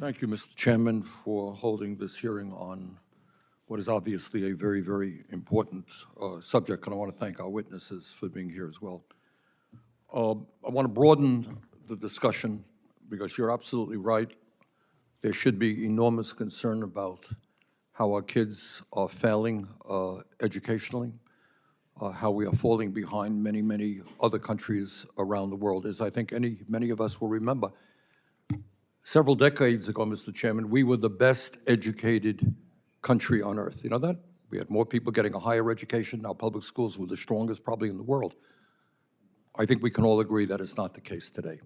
Thank you, Mr. Chairman, for holding this hearing on what is obviously a very, very important subject, and I want to thank our witnesses for being here as well. I want to broaden the discussion because you're absolutely right. There should be enormous concern about how our kids are failing educationally, how we are falling behind many, many other countries around the world. As I think many of us will remember, several decades ago, Mr. Chairman, we were the best educated country on earth. You know that? We had more people getting a higher education. Our public schools were the strongest probably in the world. I think we can all agree that is not the case today.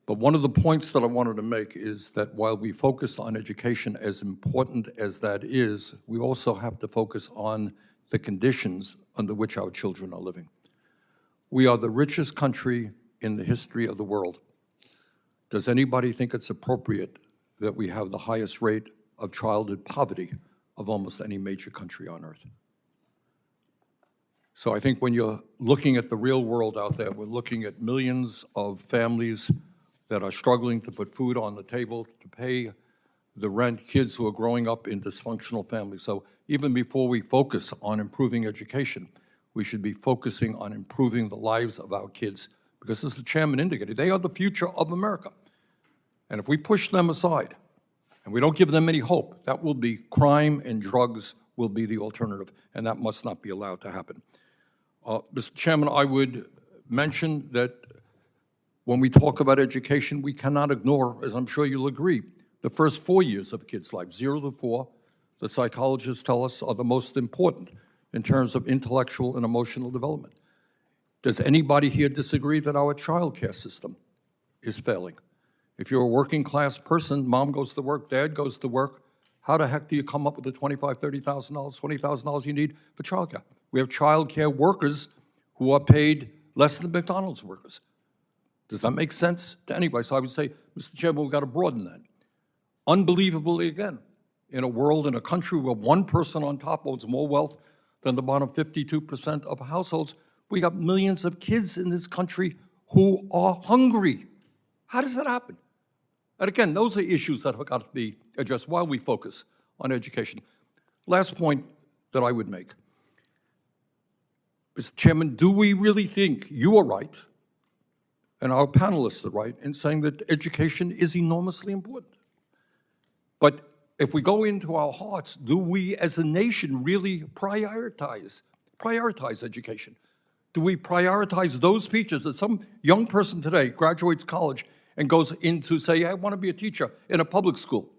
But one of the points that I wanted to make is that while we focus on education, as important as that is, we also have to focus on the conditions under which our children are living. We are the richest country in the history of the world. Does anybody think it's appropriate that we have the highest rate of childhood poverty of almost any major country on earth? So I think when you're looking at the real world out there, we're looking at millions of families that are struggling to put food on the table, to pay the rent, kids who are growing up in dysfunctional families. So even before we focus on improving education, we should be focusing on improving the lives of our kids, because as the chairman indicated, they are the future of America. And if we push them aside and we don't give them any hope, that will be crime, and drugs will be the alternative, and that must not be allowed to happen. Mr. Chairman, I would mention that when we talk about education, we cannot ignore, as I'm sure you'll agree, the first 4 years of a kid's life, 0 to 4, the psychologists tell us are the most important in terms of intellectual and emotional development. Does anybody here disagree that our child care system is failing? If you're a working class person, mom goes to work, dad goes to work, how the heck do you come up with the $25,000, $30,000, $20,000 you need for child care? We have child care workers who are paid less than McDonald's workers. Does that make sense to anybody? So I would say, Mr. Chairman, we've got to broaden that. Unbelievably, again, in a world, in a country where one person on top owns more wealth than the bottom 52% of households, we got millions of kids in this country who are hungry. How does that happen? And again, those are issues that have got to be addressed while we focus on education. Last point that I would make. Mr. Chairman, do we really think you are right and our panelists are right in saying that education is enormously important? But if we go into our hearts, do we as a nation really prioritize education? Do we prioritize those teachers that some young person today graduates college and goes into, say, I want to be a teacher in a public school?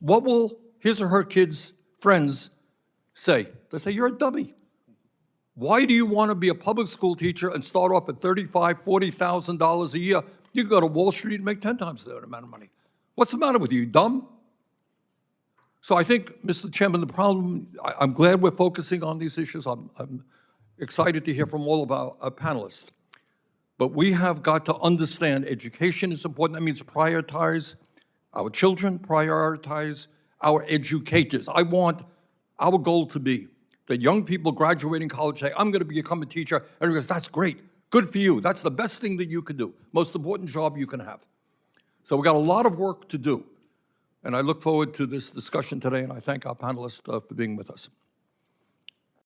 What will his or her kids' friends say? They say, you're a dummy. Why do you want to be a public school teacher and start off at $35,000, $40,000 a year? You can go to Wall Street and make 10 times that amount of money. What's the matter with you, dumb? So I think, Mr. Chairman, the problem, I'm glad we're focusing on these issues. I'm excited to hear from all of our panelists. But we have got to understand education is important. That means prioritize our children, prioritize our educators. I want our goal to be that young people graduating college say, I'm going to become a teacher. And everyone goes, that's great. Good for you. That's the best thing that you could do. Most important job you can have. So we've got a lot of work to do. And I look forward to this discussion today, and I thank our panelists for being with us.